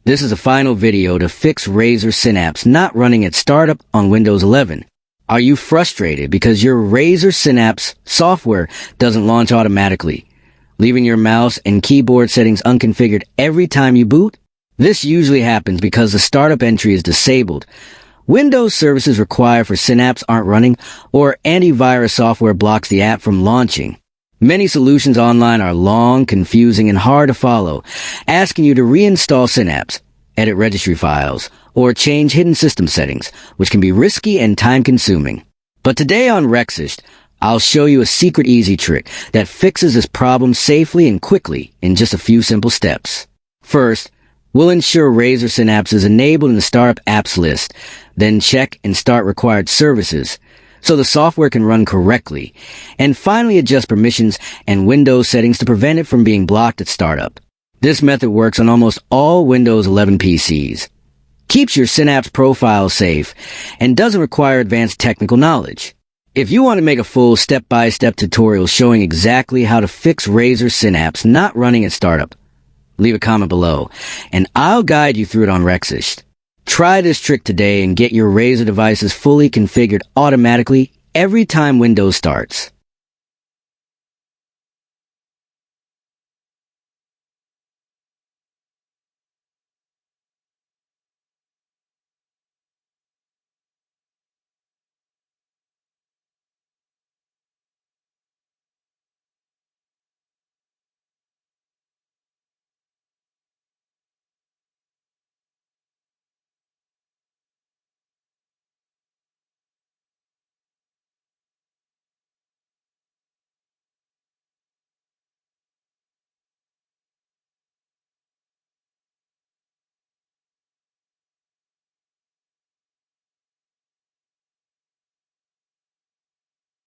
This is a final video to fix Razer Synapse not running at startup on Windows 11. Are you frustrated because your Razer Synapse software doesn't launch automatically, leaving your mouse and keyboard settings unconfigured every time you boot? This usually happens because the startup entry is disabled. Windows services required for Synapse aren't running, or antivirus software blocks the app from launching. Many solutions online are long, confusing, and hard to follow, asking you to reinstall Synapse, edit registry files, or change hidden system settings, which can be risky and time-consuming. But today on Rexist, I'll show you a secret easy trick that fixes this problem safely and quickly in just a few simple steps. First, we'll ensure Razer Synapse is enabled in the Startup Apps list, then check and start required services, so the software can run correctly, and finally adjust permissions and Windows settings to prevent it from being blocked at startup. This method works on almost all Windows 11 PCs, keeps your Synapse profile safe, and doesn't require advanced technical knowledge. If you want to make a full step-by-step tutorial showing exactly how to fix Razer Synapse not running at startup, leave a comment below, and I'll guide you through it on Rexist. Try this trick today and get your Razer devices fully configured automatically every time Windows starts.